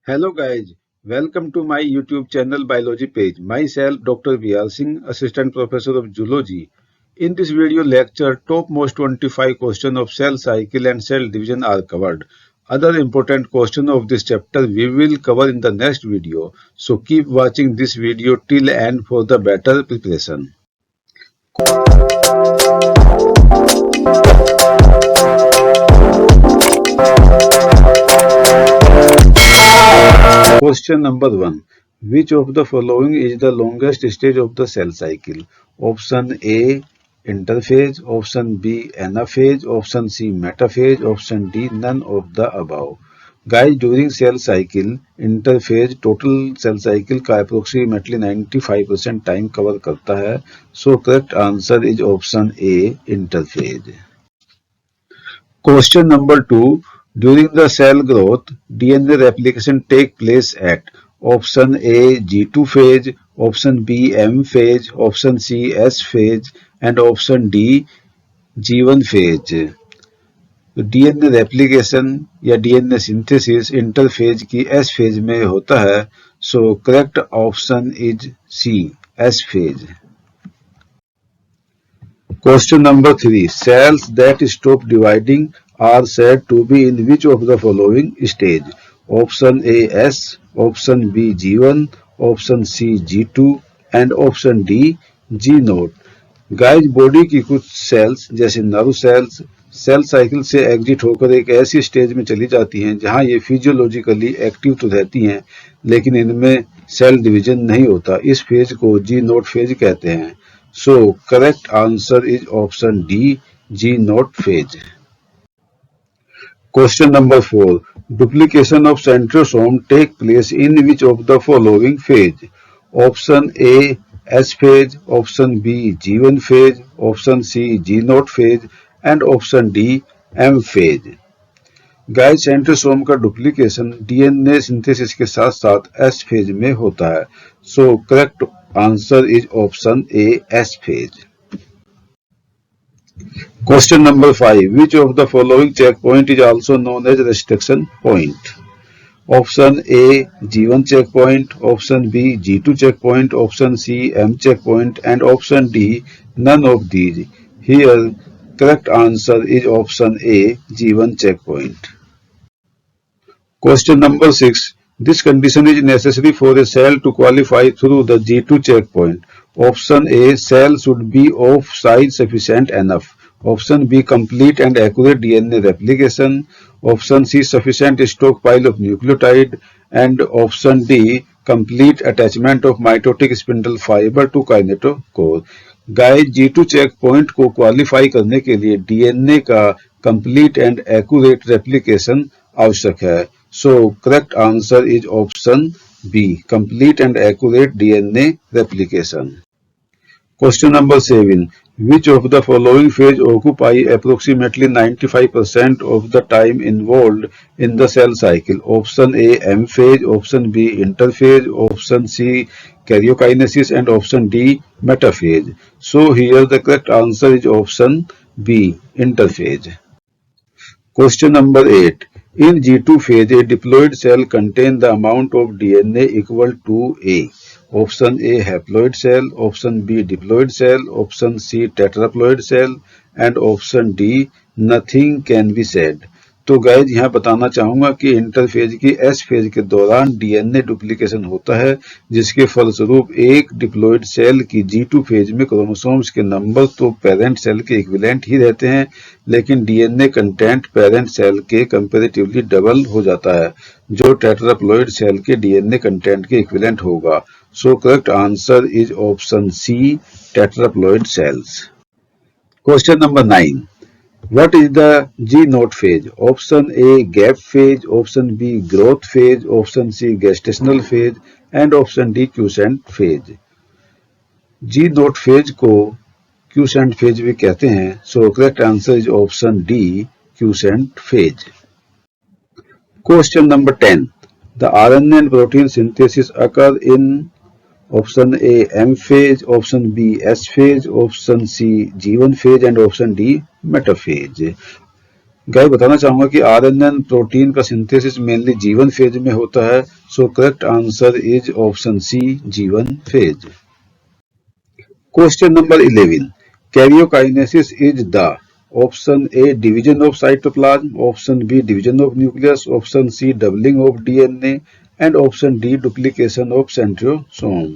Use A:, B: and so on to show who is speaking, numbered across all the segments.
A: Hello guys, welcome to my YouTube channel Biology page. Myself Dr. VR Singh, Assistant Professor of Zoology. In this video lecture, topmost 25 questions of cell cycle and cell division are covered. Other important questions of this chapter we will cover in the next video. So keep watching this video till end for the better preparation. Question number 1. Which of the following is the longest stage of the cell cycle? Option A interphase, option B anaphase, option C metaphase, option D none of the above. Guys, during cell cycle, interphase total cell cycle का approximately 95% time cover करता है. So correct answer is option A interphase. Question number 2. During the cell growth, DNA replication take place at option A G2 phase, option B M phase, option C S phase and option D G1 phase. DNA replication या DNA synthesis interphase की S phase में होता है. So correct option is C S phase. Question number 3. Cells that stop dividing are said to be in which of the following stage? Option A S, option B G1, option C G2 and option D G0. Guys, body की कुछ sales जैसे nerve cells cell cycle से exit होकर एक ऐसी stage में चली जाती हैं जहां ये फिजियोलॉजिकली एक्टिव तो रहती हैं लेकिन इनमें सेल डिवीजन नहीं होता. इस फेज को जी नोट फेज कहते हैं. So correct answer is option D, G0 phase. Question number 4. Duplication of centrosome take place in which of the following phase? Option A S phase, option B G1 phase, option C G0 phase and option D M phase. Guys, centrosome का duplication DNA synthesis के साथ साथ S phase में होता है. So correct answer is option A S phase. Question number 5. Which of the following check point is also known as restriction point? Option A G1 check point, option B G2 check point, option C M check point and option D none of these. Here correct answer is option A G1 checkpoint. Question number 6. This condition is necessary for a cell to qualify through the G2 checkpoint. Option A cell should be of size sufficient enough. Option B complete and accurate DNA replication. Option C sufficient stockpile of nucleotide and option D complete attachment of mitotic spindle fiber to kinetochore. Guys, G2 check point को qualify करने के लिए DNA का complete and accurate replication आवश्यक है. So correct answer is option B complete and accurate DNA replication. Question number 7. Which of the following phase occupy approximately 95% of the time involved in the cell cycle? Option A M phase, option B interphase, option C karyokinesis and option D metaphase. So here the correct answer is option B interphase. Question number 8. In G2 phase, a diploid cell contains the amount of DNA equal to A. Option A haploid cell, option B diploid cell, option C tetraploid cell and option D nothing can be said. तो guys, यहाँ बताना चाहूंगा कि interphase की S phase के दौरान DNA duplication होता है जिसके फलस्वरूप एक डिप्लॉइड सेल की G2 फेज में क्रोमोसोम्स के नंबर तो पेरेंट सेल के इक्विवेलेंट ही रहते हैं लेकिन डीएनए कंटेंट पेरेंट सेल के कंपैरेटिवली डबल हो जाता है जो टेट्राप्लॉइड सेल के डीएनए कंटेंट के इक्विवेलेंट होगा. So correct answer is option C tetraploid cells. Question number 9. What is the G0 phase? Option A gap phase, option B growth phase, option C gestational phase and option D quiescent phase. G0 phase को quiescent phase भी कहते हैं. So correct answer is option D quiescent phase. Question number 10. The RNA and protein synthesis occur in option A M phase, option B S phase, option C G1 phase and option D metaphase. Guys बताना चाहूंगा कि RNN protein का synthesis mainly G1 phase में होता है, so correct answer is option C G1 phase. Question number 11, karyokinesis is the option A division of cytoplasm, option B division of nucleus, option C doubling of DNA and option D duplication of centrosome.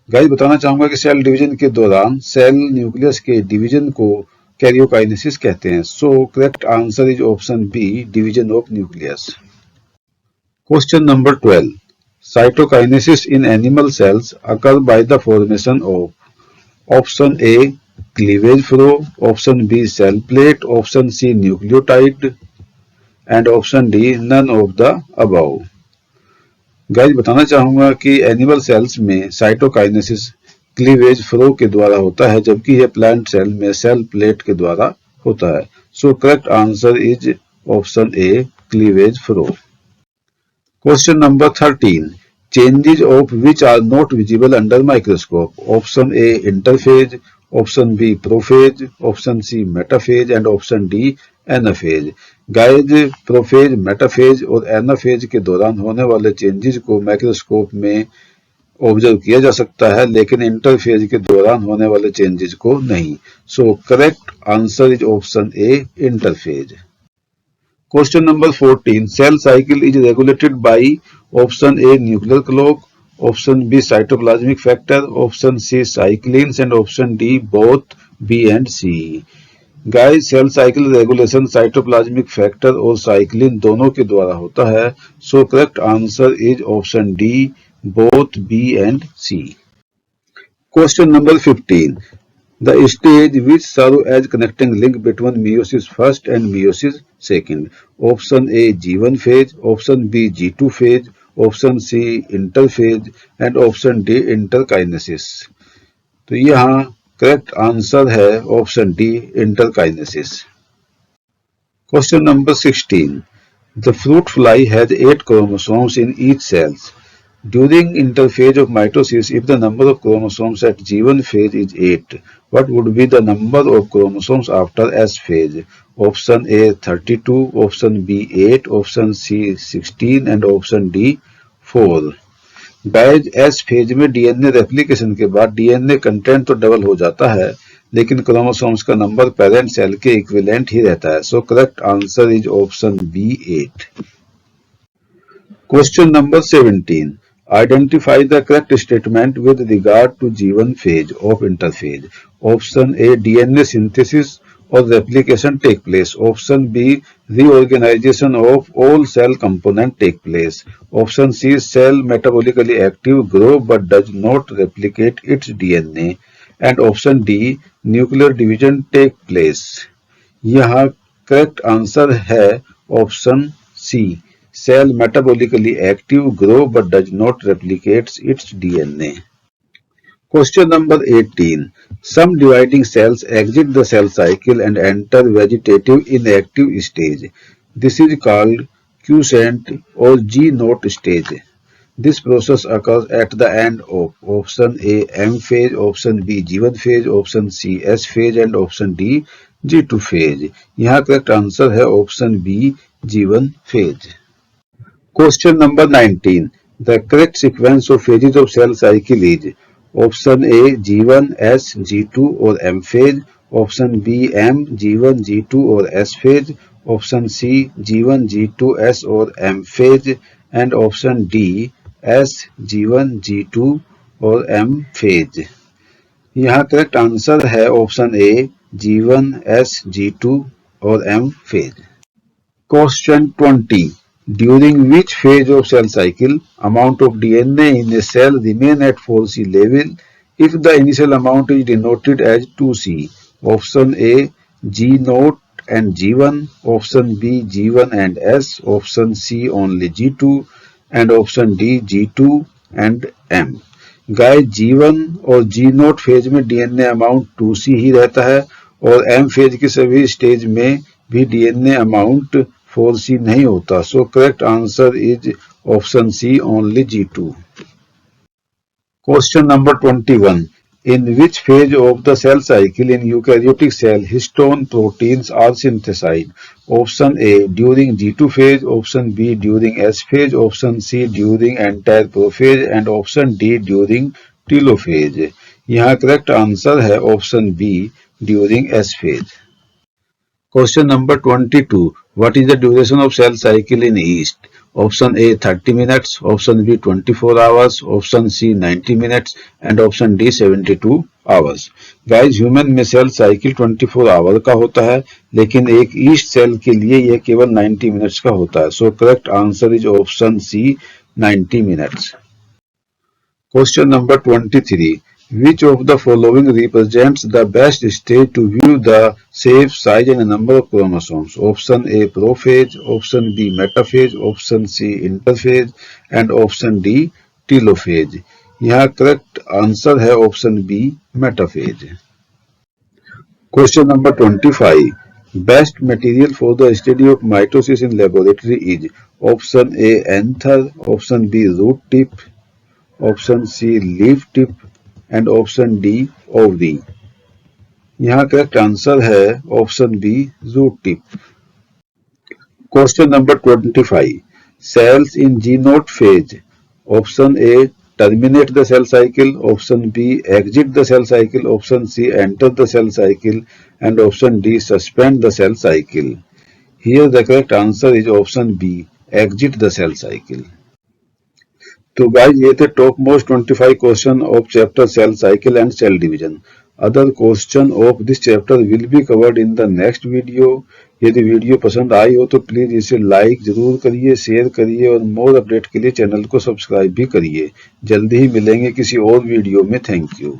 A: Guys बताना चाहूंगा कि cell division के दौरान cell nucleus के division को karyokinesis कहते हैं, सो correct answer is option B division of nucleus. Question number 12, cytokinesis in animal cells occur by the formation of option A cleavage flow, option B cell plate, option C nucleotide and option D none of the above. Guys बताना चाहूंगा कि animal cells में cytokinesis cleavage flow के द्वारा होता है, जबकि यह प्लांट सेल में सेल प्लेट के द्वारा होता है, so correct answer is option A cleavage flow. Question number 13, changes of which are not visible under microscope, option A interphase, option B prophase, option C metaphase and option D anaphase. Guys prophase, metaphase और anaphase के दौरान होने वाले changes को microscope में observe किया जा सकता है, लेकिन इंटरफेज के दौरान होने वाले चेंजेस को नहीं, so correct answer is option A interphase. Question number 14, cell cycle is regulated by option A nuclear clock, option B cytoplasmic factor, option C cyclins and option D both B and C. Guys cell cycle regulation cytoplasmic factor और cyclin दोनों के द्वारा होता है, so correct answer is option D both B and C. Question number 15, the stage which serve as connecting link between meiosis first and meiosis second, option A G1 phase, option B G2 phase, option C interphase and option D interkinesis। तो यहाँ correct answer है option D interkinesis. Question number 16, the fruit fly has 8 chromosomes in each cells. During interphase of mitosis, if the number of chromosomes at G1 phase is 8, what would be the number of chromosomes after S phase? Option A 32, option B 8, option C 16 and option D 4। Guys S phase में DNA replication के बाद DNA content तो double हो जाता है, लेकिन chromosomes का number parent cell के इक्विवेलेंट ही रहता है, so correct answer is option B 8। Question number 17, identify the correct statement with regard to G1 phase of interphase. Option A DNA synthesis or replication take place. Option B reorganization of all cell component take place. Option C cell metabolically active grow but does not replicate its DNA. And option D nuclear division take place. यहाँ correct answer है option C cell metabolically active grow but does not replicate its DNA. Question number 18, some dividing cells exit the cell cycle and enter vegetative inactive stage. This is called quiescent or G0 stage. This process occurs at the end of option A M phase, option B G1 phase, option C S phase and option D G2 phase. यहाँ correct answer है option B G1 phase. Question number 19, the correct sequence of phases of cell cycle is option A G1 S G2 or M phase, option B M G1 G2 or S phase, option C G1 G2 S or M phase and option D S G1 G2 or M phase। यहाँ correct answer है option A G1 S G2 और M phase। Question 20, during which phase of cell cycle amount of DNA in a cell remain at 4C level if the initial amount is denoted as 2C? Option A G0 and G1, option B G1 and S, option C only G2 and option D G2 and M। Guys G1 और G0 phase में DNA amount 2C ही रहता है और M phase के सभी stage में भी DNA amount 4C नहीं होता, so correct answer is option C only G2। Question number 21, In which phase of the cell cycle in eukaryotic cell histone proteins are synthesized? Option A during G2 phase, option B during S phase, option C during entire prophase and option D during telophase. यहाँ correct answer है option B during S phase. Question number 22. What is the duration of cell cycle in yeast? Option A 30 minutes, option B 24 hours, option C 90 minutes and option D 72 hours. Guys, human में cell cycle 24 our का होता है, लेकिन एक yeast cell के लिए यह केवल 90 मिनट्स का होता है. So correct answer is option C 90 minutes. Question number 23. Which of the following represents the best stage to view the shape, size and number of chromosomes? Option A prophase, option B metaphase, option C interphase and option D telophase. यहाँ correct answer है option B metaphase. Question number 25. Best material for the study of mitosis in laboratory is option A anther, option B root tip, option C leaf tip and option D ovary. यहाँ correct answer है option B root tip. Question number 25. Cells in G0 phase. Option A terminate the cell cycle, option B exit the cell cycle, option C enter the cell cycle and option D suspend the cell cycle. Here the correct answer is option B exit the cell cycle. तो guys ये थे top most 25 question of chapter cell cycle and cell division. Other question of this chapter will be covered in the next video. यदि video पसंद आई हो तो please इसे like जरूर करिए, शेयर करिए और मोर अपडेट के लिए चैनल को सब्सक्राइब भी करिए. जल्दी ही मिलेंगे किसी और वीडियो में. Thank you.